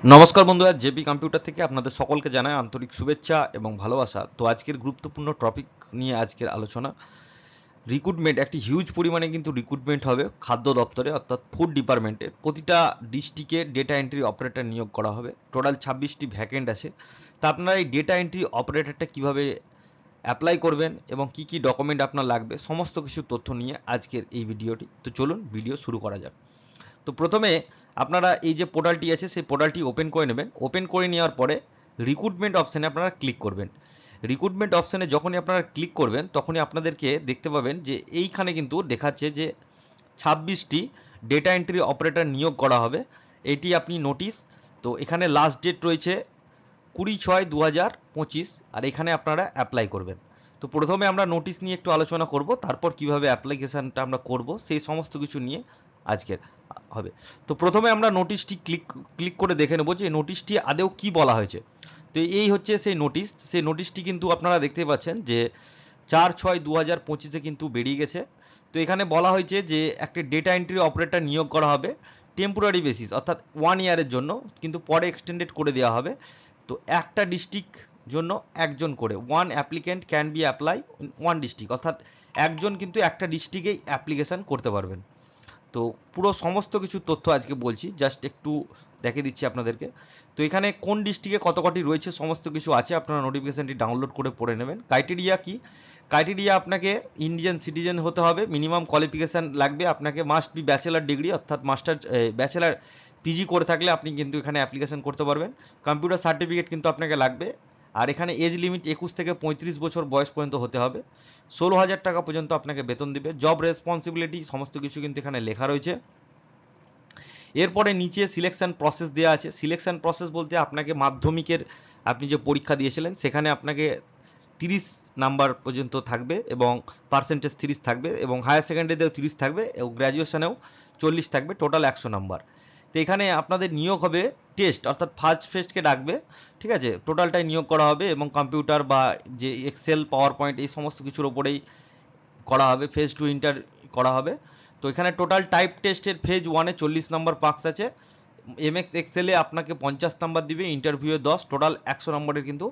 নমস্কার বন্ধুরা, JP computer থেকে আপনাদের সকলকে জানাই আন্তরিক শুভেচ্ছা এবং ভালোবাসা। তো আজকের গুরুত্বপূর্ণ টপিক নিয়ে আজকের আলোচনা। রিক্রুটমেন্ট একটি হিউজ পরিমাণে কিন্তু রিক্রুটমেন্ট হবে খাদ্য দপ্তরে, অর্থাৎ ফুড ডিপার্টমেন্টে। প্রতিটা ডিস্ট্রিক্টে ডেটা এন্ট্রি অপারেটর নিয়োগ করা হবে। টোটাল 26টি ভ্যাকেন্ট আছে। তা আপনারা এই ডেটা এন্ট্রি অপারেটরটা কীভাবে অ্যাপ্লাই করবেন এবং কি কি ডকুমেন্ট আপনার লাগবে, সমস্ত কিছু তথ্য নিয়ে আজকের এই ভিডিওটি। তো চলুন ভিডিও শুরু করা যাক। তো প্রথমে আপনারা এই যে পোর্টালটি আছে সেই পোর্টালটি ওপেন করে নেবেন। ওপেন করে নেওয়ার পরে রিক্রুটমেন্ট অপশানে আপনারা ক্লিক করবেন। রিক্রুটমেন্ট অপশানে যখনই আপনারা ক্লিক করবেন তখনই আপনাদেরকে দেখতে পাবেন যে এইখানে কিন্তু দেখাচ্ছে যে 26টি ডেটা এন্ট্রি অপারেটর নিয়োগ করা হবে। এটি আপনি নোটিস। তো এখানে লাস্ট ডেট রয়েছে 20/6/2025, আর এখানে আপনারা অ্যাপ্লাই করবেন। তো প্রথমে আমরা নোটিশ নিয়ে একটু আলোচনা করব, তারপর কিভাবে অ্যাপ্লিকেশানটা আমরা করব সেই সমস্ত কিছু নিয়ে আজকের হবে। তো প্রথমে আমরা নোটিশটি ক্লিক করে দেখে নেব যে নোটিশটি আদৌ কি বলা হয়েছে। তো এই হচ্ছে সেই নোটিশ। সেই নোটিশটি কিন্তু আপনারা দেখতে পাচ্ছেন যে 4/6/2025 কিন্তু বেরিয়ে গেছে। তো এখানে বলা হয়েছে যে একটা ডেটা এন্ট্রি অপারেটর নিয়োগ করা হবে টেম্পোরারি বেসিস, অর্থাৎ 1 ইয়ারের জন্য, কিন্তু পরে এক্সটেন্ডেড করে দেওয়া হবে। তো একটা ডিস্ট্রিক্ট জন্য একজন করে, one applicant can be apply one district, অর্থাৎ একজন কিন্তু একটা ডিস্ট্রিক্টেই অ্যাপ্লিকেশান করতে পারবেন। তো পুরো সমস্ত কিছু তথ্য আজকে বলছি, জাস্ট একটু দেখে দিচ্ছি আপনাদেরকে। তো এখানে কোন ডিস্ট্রিক্টে কত কটি রয়েছে সমস্ত কিছু আছে, আপনারা নোটিফিকেশানটি ডাউনলোড করে পড়ে নেবেন। ক্রাইটেরিয়া কি? ক্রাইটেরিয়া আপনাকে ইন্ডিয়ান সিটিজেন হতে হবে, মিনিমাম কোয়ালিফিকেশান লাগবে আপনাকে, মাস্ট বি ব্যাচেলার ডিগ্রি, অর্থাৎ মাস্টার ব্যাচেলার পিজি করে থাকলে আপনি কিন্তু এখানে অ্যাপ্লিকেশান করতে পারবেন। কম্পিউটার সার্টিফিকেট কিন্তু আপনাকে লাগবে। আর এখানে এজ লিমিট 21 থেকে 35 বছর বয়স পর্যন্ত হতে হবে। 16,000 টাকা পর্যন্ত আপনাকে বেতন দিবে। জব রেসপন্সিবিলিটি সমস্ত কিছু কিন্তু এখানে লেখা রয়েছে। এরপরে নিচে সিলেকশন প্রসেস দেওয়া আছে। সিলেকশন প্রসেস বলতে আপনাকে মাধ্যমিকের আপনি যে পরীক্ষা দিয়েছিলেন সেখানে আপনাকে 30 নাম্বার পর্যন্ত থাকবে এবং পার্সেন্টেজ 30 থাকবে, এবং হায়ার সেকেন্ডারিতেও 30 থাকবে, এবং গ্র্যাজুয়েশনেও 40 থাকবে, টোটাল 100 নাম্বার। তো এখানে আপনাদের নিয়োগ হবে টেস্ট, অর্থাৎ ফার্স্ট ফেজকে ডাকবে, ঠিক আছে, টোটালটাই নিয়োগ করা হবে, এবং কম্পিউটার বা যে এক্সেল পাওয়ার পয়েন্ট এই সমস্ত কিছুর ওপরেই করা হবে। ফেজ 2 ইন্টার করা হবে। তো এখানে টোটাল টাইপ টেস্টের ফেজ 1-এ 40 নাম্বার মার্কস আছে, এমএক্স এক্সেলে আপনাকে 50 নাম্বার দিবে, ইন্টারভিউয়ে 10, টোটাল 100 নম্বরের কিন্তু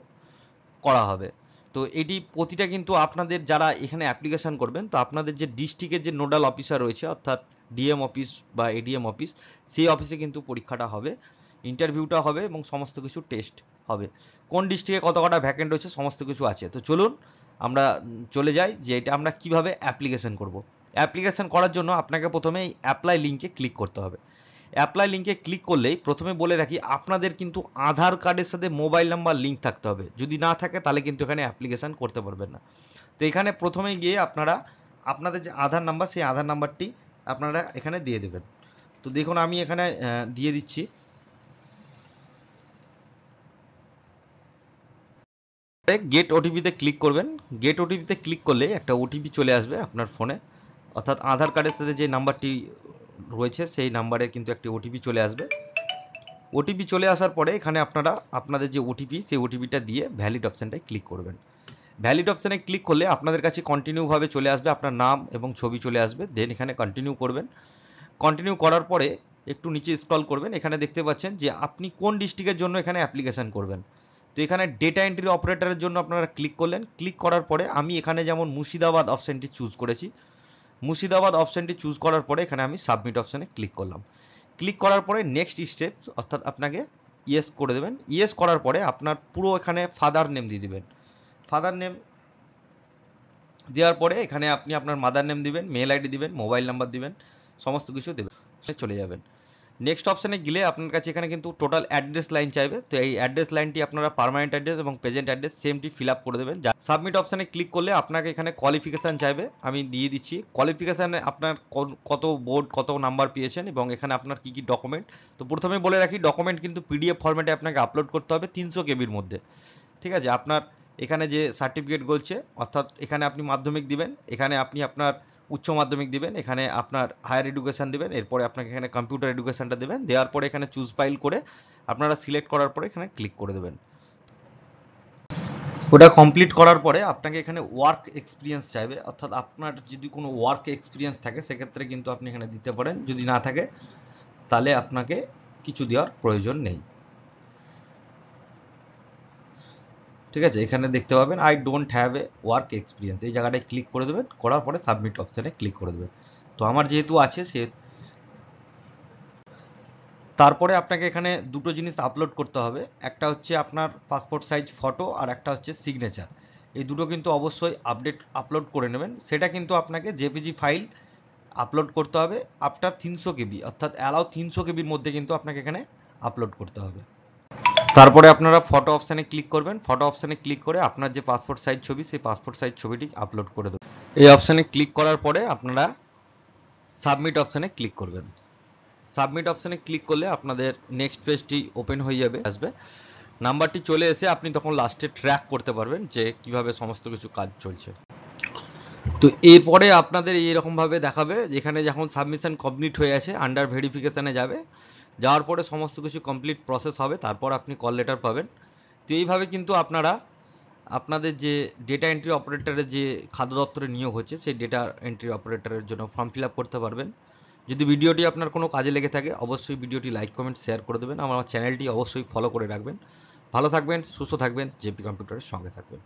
করা হবে। তো এটি প্রতিটা কিন্তু আপনাদের যারা এখানে অ্যাপ্লিকেশান করবেন, তো আপনাদের যে ডিস্ট্রিক্টের যে নোডাল অফিসার রয়েছে, অর্থাৎ ডিএম অফিস বা এডিএম অফিস, সেই অফিসে কিন্তু পরীক্ষাটা হবে, ইন্টারভিউটা হবে এবং সমস্ত কিছু টেস্ট হবে। কোন ডিস্ট্রিক্টে কত কটা ভ্যাকেন্ট রয়েছে সমস্ত কিছু আছে। তো চলুন আমরা চলে যাই যে এটা আমরা কিভাবে অ্যাপ্লিকেশান করব। অ্যাপ্লিকেশান করার জন্য আপনাকে প্রথমে এই অ্যাপ্লাই লিঙ্কে ক্লিক করতে হবে। অ্যাপ্লাই লিঙ্কে ক্লিক করলেই প্রথমে বলে রাখি আপনাদের কিন্তু আধার কার্ডের সাথে মোবাইল নাম্বার লিঙ্ক থাকতে হবে। যদি না থাকে তাহলে কিন্তু এখানে অ্যাপ্লিকেশান করতে পারবেন না। তো এখানে প্রথমে গিয়ে আপনারা আপনাদের যে আধার নাম্বার, সেই আধার নাম্বারটি আপনারা এখানে দিয়ে দেবেন। তো দেখুন আমি এখানে দিয়ে দিচ্ছি। গেট ওটিপিতে ক্লিক করবেন। গেট ওটিপিতে ক্লিক করলে একটা ওটিপি চলে আসবে আপনার ফোনে, অর্থাৎ আধার কার্ডের সাথে যে নাম্বারটি রয়েছে সেই নাম্বারে কিন্তু একটি ওটিপি চলে আসবে। ওটিপি চলে আসার পরে এখানে আপনারা আপনাদের যে ওটিপি সেই ওটিপিটা দিয়ে ভ্যালিড অপশানটায় ক্লিক করবেন। ভ্যালিড অপশানে ক্লিক করলে আপনাদের কাছে কন্টিনিউভাবে চলে আসবে, আপনার নাম এবং ছবি চলে আসবে। দেন এখানে কন্টিনিউ করবেন। কন্টিনিউ করার পরে একটু নিচে স্ক্রল করবেন, এখানে দেখতে পাচ্ছেন যে আপনি কোন ডিস্ট্রিক্টের জন্য এখানে অ্যাপ্লিকেশান করবেন। তো এখানে ডেটা এন্ট্রি অপারেটরের জন্য আপনারা ক্লিক করলেন। ক্লিক করার পরে আমি এখানে যেমন মুর্শিদাবাদ অপশানটি চুজ করেছি, মুর্শিদাবাদ অপশানটি চুজ করার পরে এখানে আমি সাবমিট অপশানে ক্লিক করলাম। ক্লিক করার পরে নেক্সট স্টেপ, অর্থাৎ আপনাকে ইয়েস করে দেবেন। ইয়েস করার পরে আপনার পুরো এখানে ফাদার নেম দিয়ে দিবেন। ফাদার নেম দেওয়ার পরে এখানে আপনি আপনার মাদার নেম দিবেন, মেল আইডি দিবেন, মোবাইল নাম্বার দিবেন, সমস্ত কিছু দেবেন, চলে যাবেন। নেক্সট অপশানে গেলে আপনার কাছে এখানে কিন্তু টোটাল অ্যাড্রেস লাইন চাইবে। তো এই অ্যাড্রেস লাইনটি আপনারা পার্মানেন্ট অ্যাড্রেস এবং প্রেজেন্ট অ্যাড্রেস সেমটি ফিল আপ করে দেবেন। সাবমিট অপশানে ক্লিক করলে আপনাকে এখানে কোয়ালিফিকেশান চাইবে, আমি দিয়ে দিচ্ছি। কোয়ালিফিকেশানে আপনার কত বোর্ড কত নাম্বার পেয়েছেন এবং এখানে আপনার কী কী ডকুমেন্ট। তো প্রথমে বলে রাখি ডকুমেন্ট কিন্তু পিডিএফ ফরম্যাটে আপনাকে আপলোড করতে হবে 300 কেবির মধ্যে, ঠিক আছে। আপনার এখানে যে সার্টিফিকেট বলছে, অর্থাৎ এখানে আপনি মাধ্যমিক দিবেন, এখানে আপনি আপনার উচ্চ মাধ্যমিক দিবেন, এখানে আপনার হায়ার এডুকেশান দিবেন, এরপরে আপনাকে এখানে কম্পিউটার এডুকেশানটা দেবেন। দেওয়ার পরে এখানে চুজ ফাইল করে আপনারা সিলেক্ট করার পরে এখানে ক্লিক করে দেবেন। ওটা কমপ্লিট করার পরে আপনাকে এখানে ওয়ার্ক এক্সপিরিয়েন্স চাইবে, অর্থাৎ আপনার যদি কোনো ওয়ার্ক এক্সপিরিয়েন্স থাকে সেক্ষেত্রে কিন্তু আপনি এখানে দিতে পারেন, যদি না থাকে তাহলে আপনাকে কিছু দেওয়ার প্রয়োজন নেই। ঠিক আছে, এখানে দেখতে পাবেন I don't have a work experience, এই জায়গাটায় ক্লিক করে দেবেন, করার পরে সাবমিট অপশানে ক্লিক করে দেবেন। তো আমার যেহেতু আছে সে, তারপরে আপনাকে এখানে দুটো জিনিস আপলোড করতে হবে, একটা হচ্ছে আপনার পাসপোর্ট সাইজ ফটো আর একটা হচ্ছে সিগনেচার। এই দুটো কিন্তু অবশ্যই আপলোড করে নেবেন। সেটা কিন্তু আপনাকে জেপিজি ফাইল আপলোড করতে হবে আফটার 300 কেবি, অর্থাৎ অ্যালাউ 300 কেবির মধ্যে কিন্তু আপনাকে এখানে আপলোড করতে হবে। তারপরে আপনারা ফটো অপশানে ক্লিক করবেন, ফটো অপশানে ক্লিক করে আপনার যে পাসপোর্ট সাইজ ছবি সেই পাসপোর্ট সাইজ ছবিটি আপলোড করে দেবেন। এই অপশানে ক্লিক করার পরে আপনারা সাবমিট অপশানে ক্লিক করবেন। সাবমিট অপশানে ক্লিক করলে আপনাদের নেক্সট পেজটি ওপেন হয়ে যাবে, আসবে নাম্বারটি চলে এসে আপনি তখন লাস্টে ট্র্যাক করতে পারবেন যে কিভাবে সমস্ত কিছু কাজ চলছে। তো এরপরে আপনাদের এইরকমভাবে দেখাবে, যেখানে যখন সাবমিশন কমপ্লিট হয়ে আছে আন্ডার ভেরিফিকেশানে যাবে, যাওয়ার পরে সমস্ত কিছু কমপ্লিট প্রসেস হবে, তারপর আপনি কল লেটার পাবেন। তো এইভাবে কিন্তু আপনারা আপনাদের যে ডেটা এন্ট্রি অপারেটরের যে খাদ্য দপ্তরে নিয়োগ হচ্ছে সেই ডেটা এন্ট্রি অপারেটরের জন্য ফর্ম ফিল আপ করতে পারবেন। যদি ভিডিওটি আপনার কোনো কাজে লেগে থাকে অবশ্যই ভিডিওটি লাইক কমেন্ট শেয়ার করে দেবেন, আমার চ্যানেলটি অবশ্যই ফলো করে রাখবেন। ভালো থাকবেন, সুস্থ থাকবেন, জেপি কম্পিউটারের সঙ্গে থাকবেন।